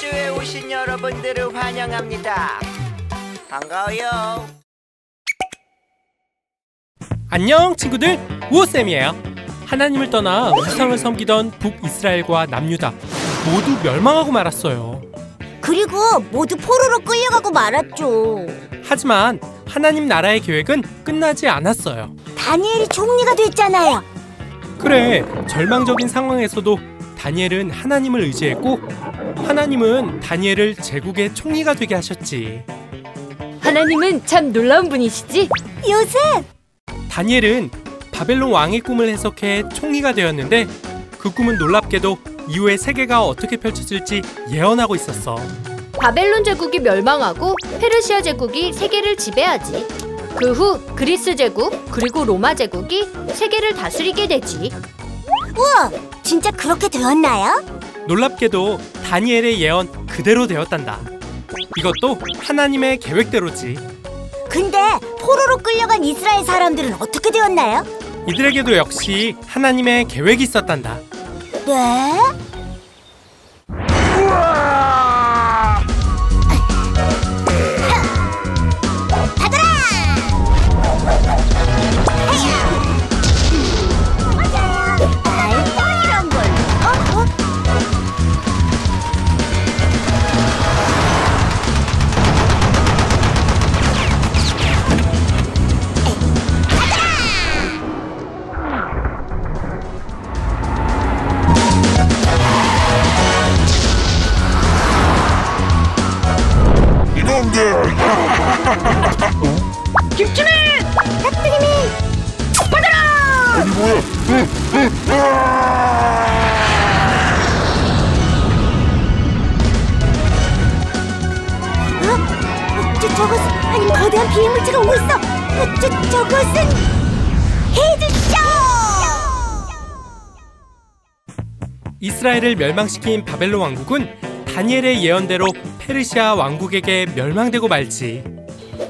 우주에 오신 여러분들을 환영합니다. 반가워요. 안녕 친구들, 우호쌤이에요. 하나님을 떠나 우상을 섬기던 북이스라엘과 남유다 모두 멸망하고 말았어요. 그리고 모두 포로로 끌려가고 말았죠. 하지만 하나님 나라의 계획은 끝나지 않았어요. 다니엘이 총리가 됐잖아요. 그래, 절망적인 상황에서도 다니엘은 하나님을 의지했고 하나님은 다니엘을 제국의 총리가 되게 하셨지. 하나님은 참 놀라운 분이시지? 요셉! 다니엘은 바벨론 왕의 꿈을 해석해 총리가 되었는데 그 꿈은 놀랍게도 이후의 세계가 어떻게 펼쳐질지 예언하고 있었어. 바벨론 제국이 멸망하고 페르시아 제국이 세계를 지배하지. 그 후 그리스 제국 그리고 로마 제국이 세계를 다스리게 되지. 우와! 진짜 그렇게 되었나요? 놀랍게도 다니엘의 예언 그대로 되었단다. 이것도 하나님의 계획대로지. 근데 포로로 끌려간 이스라엘 사람들은 어떻게 되었나요? 이들에게도 역시 하나님의 계획이 있었단다. 네? 받아라! 이런 걸. 김치맨! 깍두기맨! 받아라! 아니 뭐야? 저것은 아니 거대한 비행물체가 오고 있어. 저것은 헤드쇼! 이스라엘을 멸망시킨 바벨론 왕국은 다니엘의 예언대로 페르시아 왕국에게 멸망되고 말지.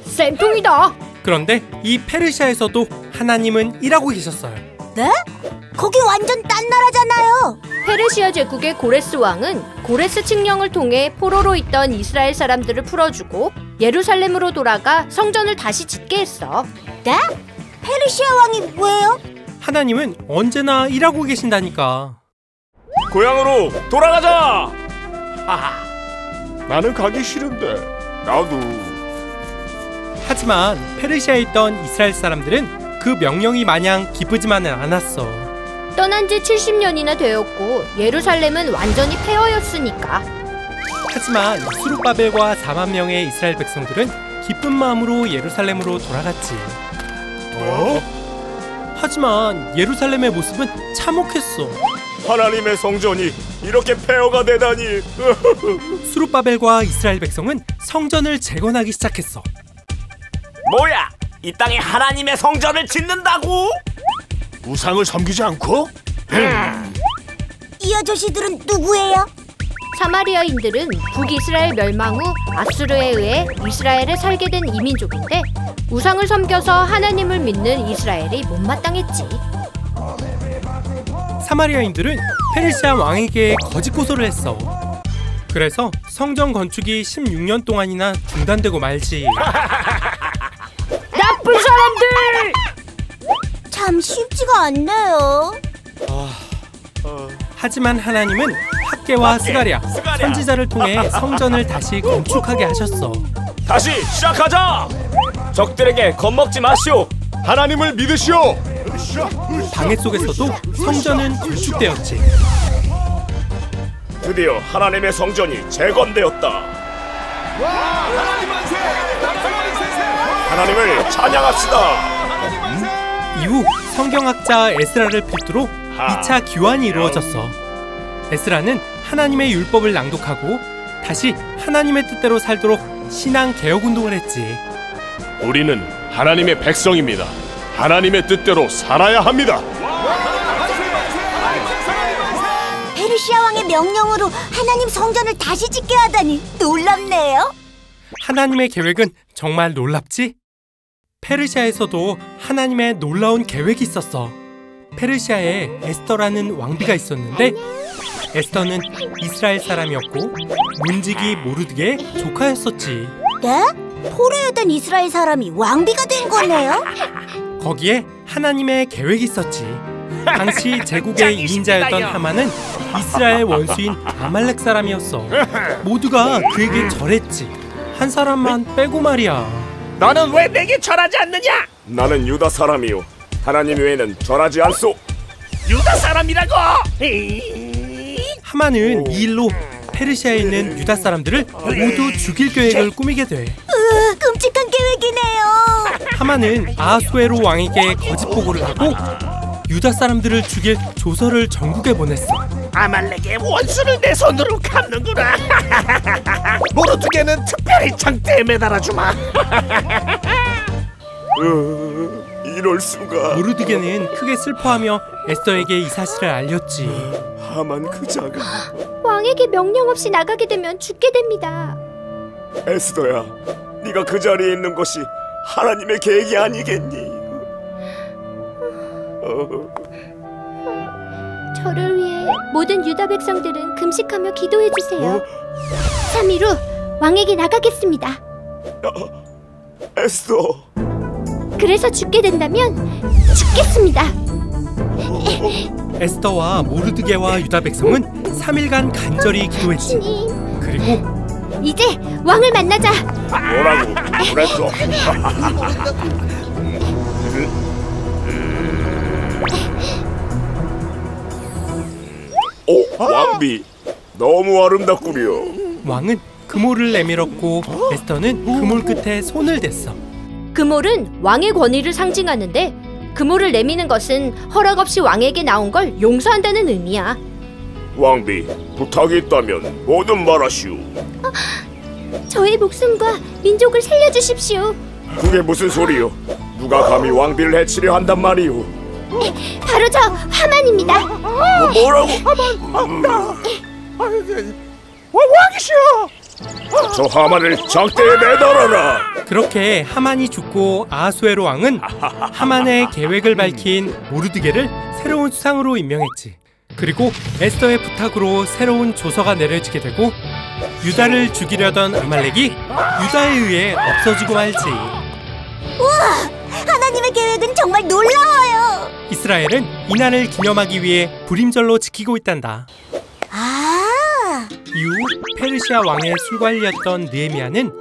쌤통이다. 그런데 이 페르시아에서도 하나님은 일하고 계셨어요. 네? 거기 완전 딴 나라잖아요. 페르시아 제국의 고레스 왕은 고레스 칙령을 통해 포로로 있던 이스라엘 사람들을 풀어주고 예루살렘으로 돌아가 성전을 다시 짓게 했어. 네? 페르시아 왕이 왜요? 하나님은 언제나 일하고 계신다니까. 고향으로 돌아가자. 하하. 나는 가기 싫은데. 나도. 하지만 페르시아에 있던 이스라엘 사람들은 그 명령이 마냥 기쁘지만은 않았어. 떠난 지 70년이나 되었고 예루살렘은 완전히 폐허였으니까. 하지만 수룹바벨과 4만 명의 이스라엘 백성들은 기쁜 마음으로 예루살렘으로 돌아갔지. 하지만 예루살렘의 모습은 참혹했어. 하나님의 성전이 이렇게 폐허가 되다니. 수룹바벨과 이스라엘 백성은 성전을 재건하기 시작했어. 뭐야? 이 땅에 하나님의 성전을 짓는다고? 우상을 섬기지 않고? 이 아저씨들은 누구예요? 사마리아인들은 북이스라엘 멸망 후 아수르에 의해 이스라엘에 살게 된 이민족인데 우상을 섬겨서 하나님을 믿는 이스라엘이 못마땅했지. 사마리아인들은 페르시아 왕에게 거짓 고소를 했어. 그래서 성전 건축이 16년 동안이나 중단되고 말지. 나쁜 사람들! 참 쉽지가 않네요. 하지만 하나님은 학개와 스가랴 선지자를 통해 성전을 다시 건축하게 하셨어. 다시 시작하자! 적들에게 겁먹지 마시오! 하나님을 믿으시오. 방해 속에서도 성전은 건축되었지. 드디어 하나님의 성전이 재건되었다. 하나님을 찬양합시다. 이후 성경학자 에스라를 필두로 2차 기환이 이루어졌어. 에스라는 하나님의 율법을 낭독하고 다시 하나님의 뜻대로 살도록 신앙 개혁 운동을 했지. 우리는 하나님의 백성입니다. 하나님의 뜻대로 살아야 합니다. 페르시아 왕의 명령으로 하나님 성전을 다시 짓게 하다니 놀랍네요. 하나님의 계획은 정말 놀랍지? 페르시아에서도 하나님의 놀라운 계획이 있었어. 페르시아에 에스더라는 왕비가 있었는데 에스더는 이스라엘 사람이었고 문지기 모르드게의 조카였었지. 네? 포로에 된 이스라엘 사람이 왕비가 된 거네요? 거기에 하나님의 계획이 있었지. 당시 제국의 2인자였던 하만은 이스라엘 원수인 아말렉 사람이었어. 모두가 그에게 절했지. 한 사람만 빼고 말이야. 너는 왜 내게 절하지 않느냐? 나는 유다 사람이요, 하나님 외에는 절하지 않소. 유다 사람이라고? 하만은 이 일로 페르시아에 있는 유다 사람들을 모두 죽일 계획을 꾸미게 돼. 끔찍한 계획이네요. 하만은 아하수에로 왕에게 거짓 보고를 하고 유다 사람들을 죽일 조서를 전국에 보냈어. 아말렉의 원수를 내 손으로 갚는구나. 모르드게는 특별히 장대에 매달아주마. 이럴 수가. 모르드게는 크게 슬퍼하며 에스더에게 이 사실을 알렸지. 하만 그 자가. 왕에게 명령 없이 나가게 되면 죽게 됩니다. 에스더야, 네가 그 자리에 있는 것이 하나님의 계획이 아니겠니? 저를 위해 모든 유다 백성들은 금식하며 기도해 주세요. 3일 후 왕에게 나가겠습니다. 에스더. 그래서 죽게 된다면 죽겠습니다. 에스더와 모르드게와 유다 백성은 3일간 간절히 기도했지. 주님, 그리고 이제 왕을 만나자. 뭐라고 그랬어? 왕비, 너무 아름답구려. 왕은 그모를 내밀었고 에스더는 그몰 끝에 손을 댔어. 그몰은 왕의 권위를 상징하는데 그몰을 내미는 것은 허락 없이 왕에게 나온 걸 용서한다는 의미야. 왕비, 부탁이 있다면 뭐든 말하시오. 저의 목숨과 민족을 살려주십시오. 그게 무슨 소리요? 누가 감히 왕비를 해치려 한단 말이오? 바로 저 하만입니다. 뭐라고? 왕이시여! 저 하만을 장대에 매달아라! 그렇게 하만이 죽고 아하수에로 왕은 하만의 계획을 밝힌 모르드게를 새로운 수상으로 임명했지. 그리고 에스더의 부탁으로 새로운 조서가 내려지게 되고 유다를 죽이려던 아말렉이 유다에 의해 없어지고 말지. 우와! 하나님의 계획은 정말 놀라워요. 이스라엘은 이날을 기념하기 위해 불임절로 지키고 있단다. 아, 이후 페르시아 왕의 술관리였던 느헤미야는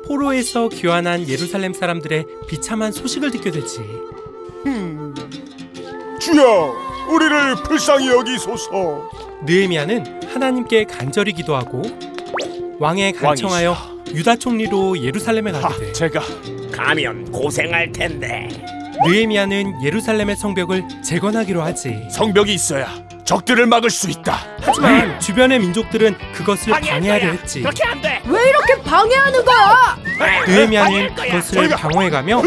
포로에서 귀환한 예루살렘 사람들의 비참한 소식을 듣게 되지. 주여, 우리를 불쌍히 여기소서. 느헤미야는 하나님께 간절히 기도하고 왕에 간청하여 유다 총리로 예루살렘에 가게 돼. 제가 가면 고생할 텐데. 느헤미야는 예루살렘의 성벽을 재건하기로 하지. 성벽이 있어야 적들을 막을 수 있다. 하지만 주변의 민족들은 그것을 방해하려 했지. 그렇게 안 돼. 왜 이렇게 방해하는 거야? 느헤미야는 그것을 방어해가며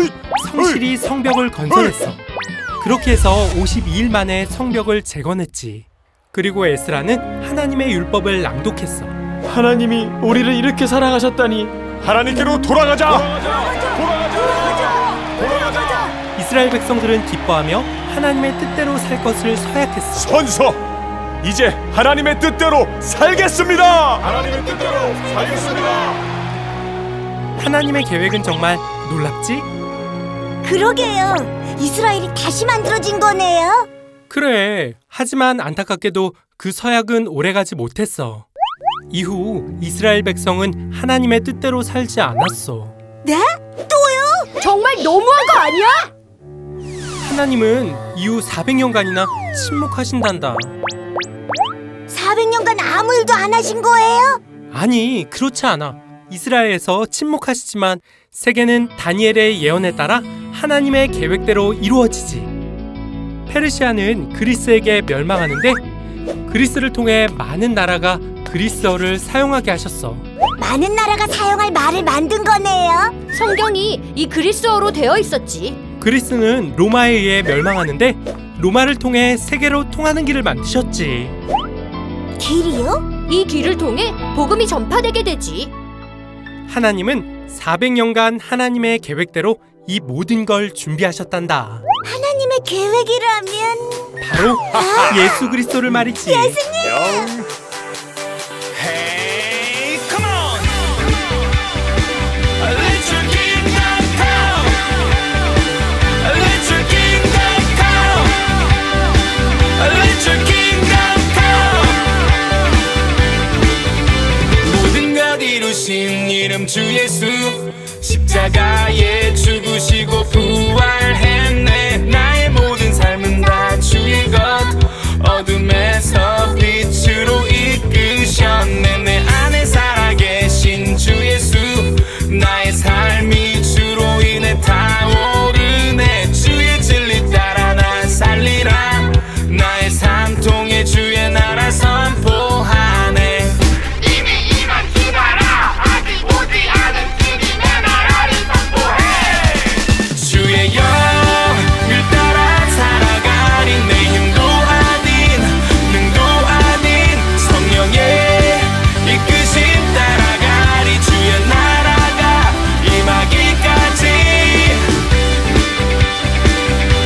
성실히 성벽을 건설했어. 그렇게 해서 52일 만에 성벽을 재건했지. 그리고 에스라는 하나님의 율법을 낭독했어. 하나님이 우리를 이렇게 사랑하셨다니 하나님께로 돌아가자. 이스라엘 백성들은 기뻐하며 하나님의 뜻대로 살 것을 서약했어. 선서, 이제 하나님의 뜻대로 살겠습니다. 하나님의 뜻대로 살겠습니다. 하나님의 계획은 정말 놀랍지? 그러게요. 이스라엘이 다시 만들어진 거네요. 그래. 하지만 안타깝게도 그 서약은 오래가지 못했어. 이후 이스라엘 백성은 하나님의 뜻대로 살지 않았어. 네? 또요? 정말 너무한 거 아니야? 하나님은 이후 400년간이나 침묵하신단다. 400년간 아무 일도 안 하신 거예요? 아니, 그렇지 않아. 이스라엘에서 침묵하시지만 세계는 다니엘의 예언에 따라 하나님의 계획대로 이루어지지. 페르시아는 그리스에게 멸망하는데 그리스를 통해 많은 나라가 그리스어를 사용하게 하셨어. 많은 나라가 사용할 말을 만든 거네요. 성경이 이 그리스어로 되어 있었지. 그리스는 로마에 의해 멸망하는데 로마를 통해 세계로 통하는 길을 만드셨지. 길이요? 이 길을 통해 복음이 전파되게 되지. 하나님은 400년간 하나님의 계획대로 이 모든 걸 준비하셨단다. 하나님의 계획이라면 바로 예수 그리스도를 말이지. 예수님! 이름 주 예수 십자가에 죽으시고 부활했네. 나의 모든 삶은 다 주의 것 어둠에서 빛으로 이끄셨네. 내 안에 살아계신 주 예수 나의 삶이 주로 인해 타오르네. 주의 진리 따라 나 살리라. 나의 삶 통해 주의 나라 선포하네. 이미 임한 주 나라 아직 오지 않은 주님의 나라를 선포해. 주의 영을 따라 살아가리. 내 힘도 아닌 능도 아닌 성령의 이끄심 따라가리. 주의 나라가 임하기까지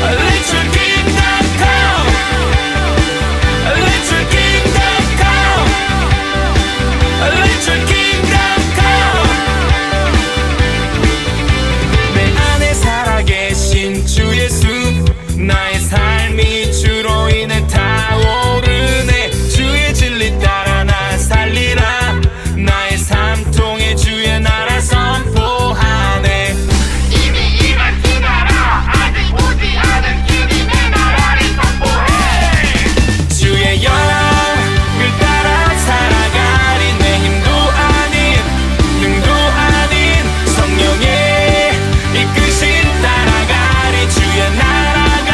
Let your kingdom come. Let your kingdom come. Let your kingdom come. 내 안에 살아계신 주 예수 나의 삶이 주로 인해 타오르네. 주의 진리 따라 나 살리라. 나의 삶 통해 주의 나라 선포하네. 이미 임한 주 나라 아직 오지 않은 주님의 나라를 선포해. 주의 영을 따라 살아가리. 내 힘도 아닌 능도 아닌 성령의 이끄심 따라가리. 주의 나라가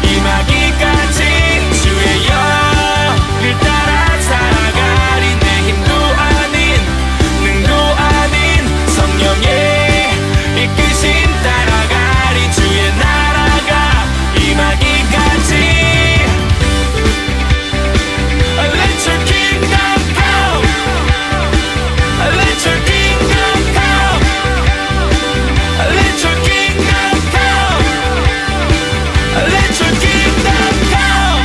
임하기까지 주의 영을 따라 살아가리. 내 힘도 아닌 능도 아닌 성령의 이끄심 따라가리. 주의 나라가 임하기까지 Let your kingdom come. Let your kingdom come. Let your kingdom come. Let your kingdom come.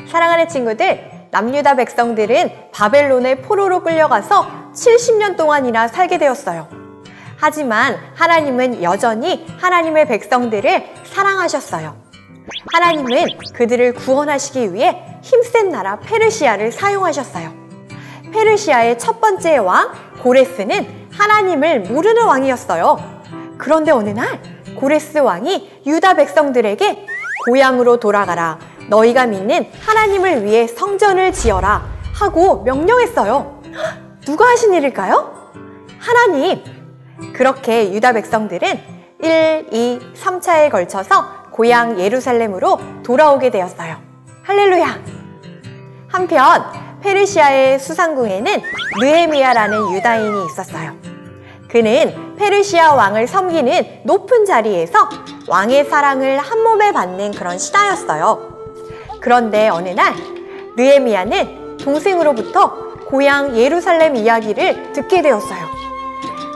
사랑하는 친구들, 남유다 백성들은 바벨론의 포로로 끌려가서 70년 동안이나 살게 되었어요. 하지만 하나님은 여전히 하나님의 백성들을 사랑하셨어요. 하나님은 그들을 구원하시기 위해 힘센 나라 페르시아를 사용하셨어요. 페르시아의 첫 번째 왕 고레스는 하나님을 모르는 왕이었어요. 그런데 어느 날 고레스 왕이 유다 백성들에게 고향으로 돌아가라, 너희가 믿는 하나님을 위해 성전을 지어라 하고 명령했어요. 누가 하신 일일까요? 하나님! 그렇게 유다 백성들은 1, 2, 3차에 걸쳐서 고향 예루살렘으로 돌아오게 되었어요. 할렐루야! 한편 페르시아의 수상궁에는 느헤미야라는 유다인이 있었어요. 그는 페르시아 왕을 섬기는 높은 자리에서 왕의 사랑을 한 몸에 받는 그런 신하였어요. 그런데 어느 날 느헤미야는 동생으로부터 고향 예루살렘 이야기를 듣게 되었어요.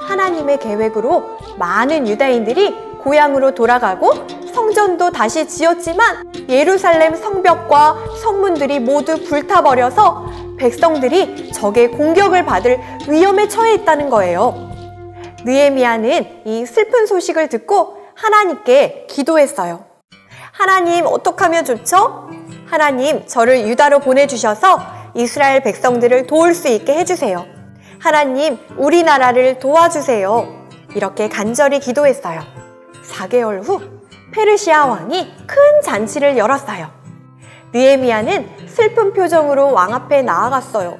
하나님의 계획으로 많은 유다인들이 고향으로 돌아가고 성전도 다시 지었지만 예루살렘 성벽과 성문들이 모두 불타버려서 백성들이 적의 공격을 받을 위험에 처해 있다는 거예요. 느헤미야는 이 슬픈 소식을 듣고 하나님께 기도했어요. 하나님, 어떡하면 좋죠? 하나님, 저를 유다로 보내주셔서 이스라엘 백성들을 도울 수 있게 해주세요. 하나님, 우리나라를 도와주세요. 이렇게 간절히 기도했어요. 4개월 후 페르시아 왕이 큰 잔치를 열었어요. 느헤미야는 슬픈 표정으로 왕 앞에 나아갔어요.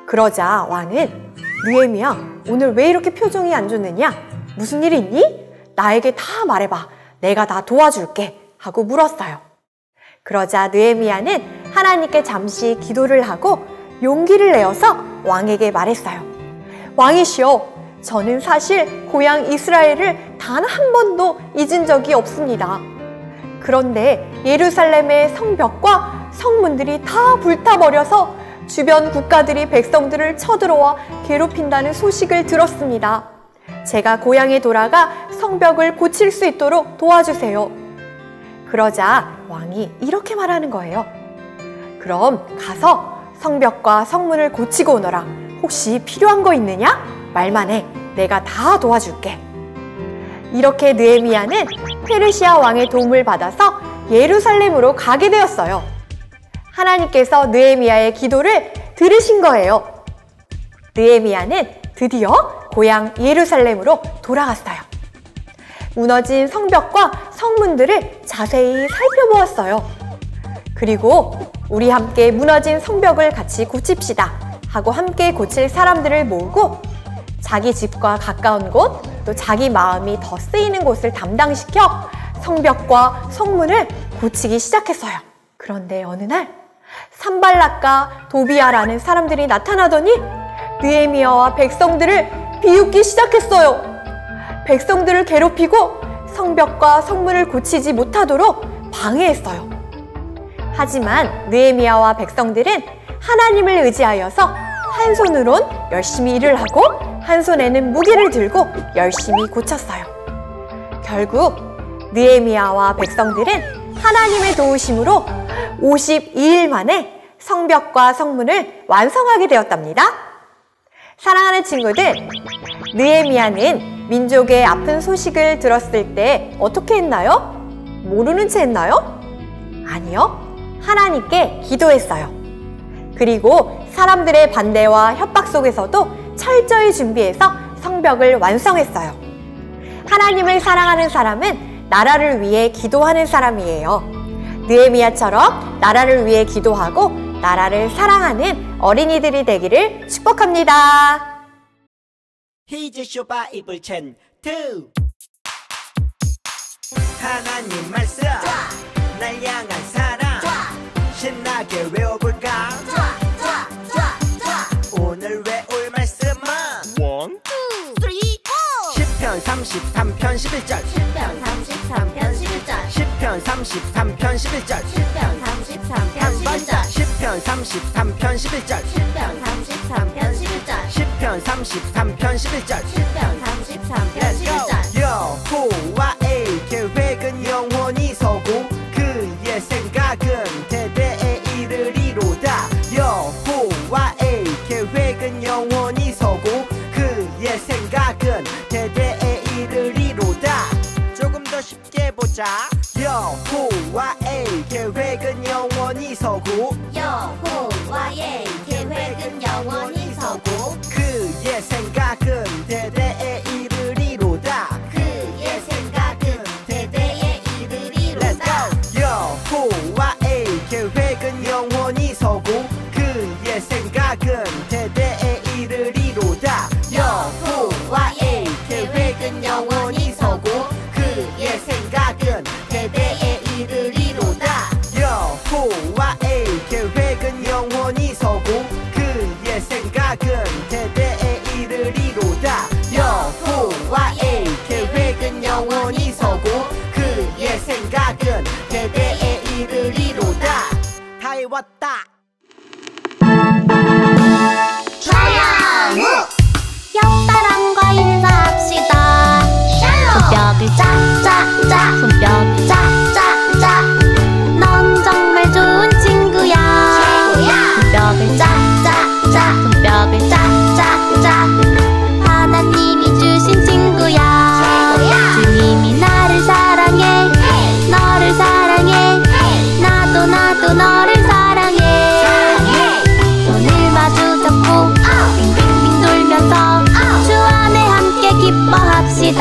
그러자 왕은 느헤미야, 오늘 왜 이렇게 표정이 안 좋느냐? 무슨 일 있니? 나에게 다 말해봐. 내가 다 도와줄게. 하고 물었어요. 그러자 느헤미야는 하나님께 잠시 기도를 하고 용기를 내어서 왕에게 말했어요. 왕이시여, 저는 사실 고향 이스라엘을 단 한 번도 잊은 적이 없습니다. 그런데 예루살렘의 성벽과 성문들이 다 불타버려서 주변 국가들이 백성들을 쳐들어와 괴롭힌다는 소식을 들었습니다. 제가 고향에 돌아가 성벽을 고칠 수 있도록 도와주세요. 그러자 왕이 이렇게 말하는 거예요. 그럼 가서 성벽과 성문을 고치고 오너라. 혹시 필요한 거 있느냐? 말만 해. 내가 다 도와줄게. 이렇게 느헤미야는 페르시아 왕의 도움을 받아서 예루살렘으로 가게 되었어요. 하나님께서 느헤미야의 기도를 들으신 거예요. 느헤미야는 드디어 고향 예루살렘으로 돌아갔어요. 무너진 성벽과 성문들을 자세히 살펴보았어요. 그리고 우리 함께 무너진 성벽을 같이 고칩시다 하고 함께 고칠 사람들을 모으고 자기 집과 가까운 곳, 또 자기 마음이 더 쓰이는 곳을 담당시켜 성벽과 성문을 고치기 시작했어요. 그런데 어느 날 산발락과 도비아라는 사람들이 나타나더니 느헤미야와 백성들을 비웃기 시작했어요. 백성들을 괴롭히고 성벽과 성문을 고치지 못하도록 방해했어요. 하지만 느헤미야와 백성들은 하나님을 의지하여서 한 손으론 열심히 일을 하고 한 손에는 무기를 들고 열심히 고쳤어요. 결국 느헤미야와 백성들은 하나님의 도우심으로 52일 만에 성벽과 성문을 완성하게 되었답니다. 사랑하는 친구들, 느헤미야는 민족의 아픈 소식을 들었을 때 어떻게 했나요? 모르는 채 했나요? 아니요. 하나님께 기도했어요. 그리고 사람들의 반대와 협박 속에서도 철저히 준비해서 성벽을 완성했어요. 하나님을 사랑하는 사람은 나라를 위해 기도하는 사람이에요. 느헤미야처럼 나라를 위해 기도하고 나라를 사랑하는 어린이들이 되기를 축복합니다. 히즈쇼 바이블 챈 2 하나님 말씀 날 향한 사랑 신나게 외워볼까 오늘 외울 말씀은 1, 2, 3, 4 10편 33편 11절 10편 33편 11절 10편 33편 11절 10편 33편 11절 10편 33편 11절 10편 33편 11절 10편 33편 11절 10편 33편 11절 여호와의 계획은 영원히 서고 그의 생각은 대대에 이르리로다 여호와의 계획은 영원히 서고 그의 생각은 대대에 이르리로다 조금 더 쉽게 보자 여호와의 계획은 영원히 서고 여호와의 계획은 영원히 서고 그의 생각은 대대에 이르리로다 그의 생각은 대대에 이르리로다 여호와의 계획은 영원히 서고 그의 생각은 대대에 이르리로다 여호와의 계획은 영원히 서고 그의 생각은 대대에 이르리로다 여호와의 계획은 영원히 서고 그의 생각은 대대에 이르리로다 여호와의 계획은 영원히 서고 그의 생각은 대대에 이르리로다 다 외웠다 옆사람과 인사합시다. 손뼉을 짝짝짝 손뼉을 짝짝짝 넌 정말 좋은 친구야. 손뼉을 짝짝짝 손뼉을 짝짝짝 하나님이 주신 친구야. 주님이 나를 사랑해 너를 사랑해 나도 너를 사랑해 손을 마주 잡고 빙빙빙 돌면서 주 안에 함께 기뻐합시다.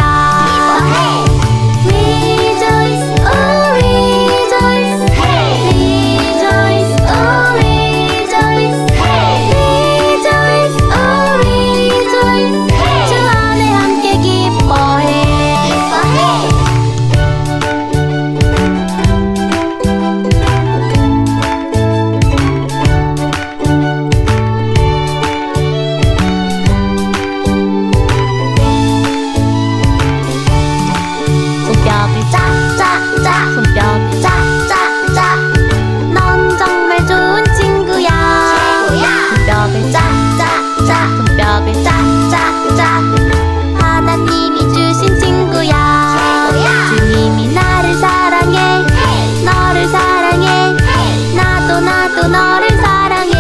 Rejoice, oh rejoice, rejoice, oh rejoice, rejoice, oh rejoice. 주 안에 함께 기뻐해. 손뼉을 짝짝짝 손뼉을 짝짝짝 넌 정말 좋은 친구야. 손뼉을 짝짝짝 손뼉을 짝짝짝 하나님이 주신 친구야. 주님이 나를 사랑해 너를 사랑해 나도 너를 사랑해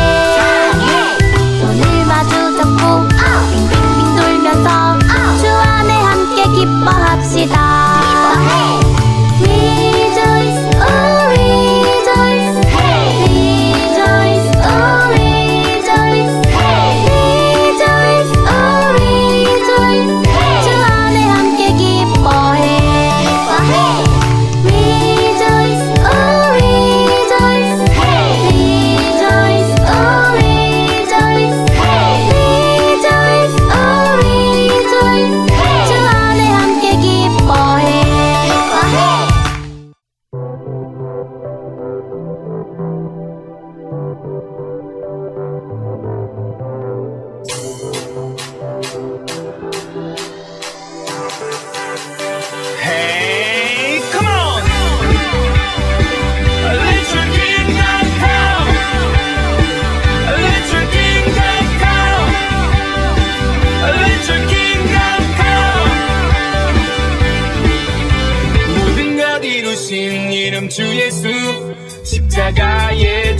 손을 마주 잡고 빙빙빙 돌면서 주 안에 함께 기뻐합시다. 기뻐합시다. Rejoice, oh rejoice. Rejoice, oh rejoice. Rejoice, oh rejoice. 주 안에 함께 기뻐해. Rejoice, oh rejoice. Rejoice, oh rejoice. Rejoice, oh rejoice. 주 안에 함께 기뻐해. Hey, come on! Let your kingdom come! Let your kingdom come! Let your kingdom come! 모든 것 이루신 이름 주 예수 십자가에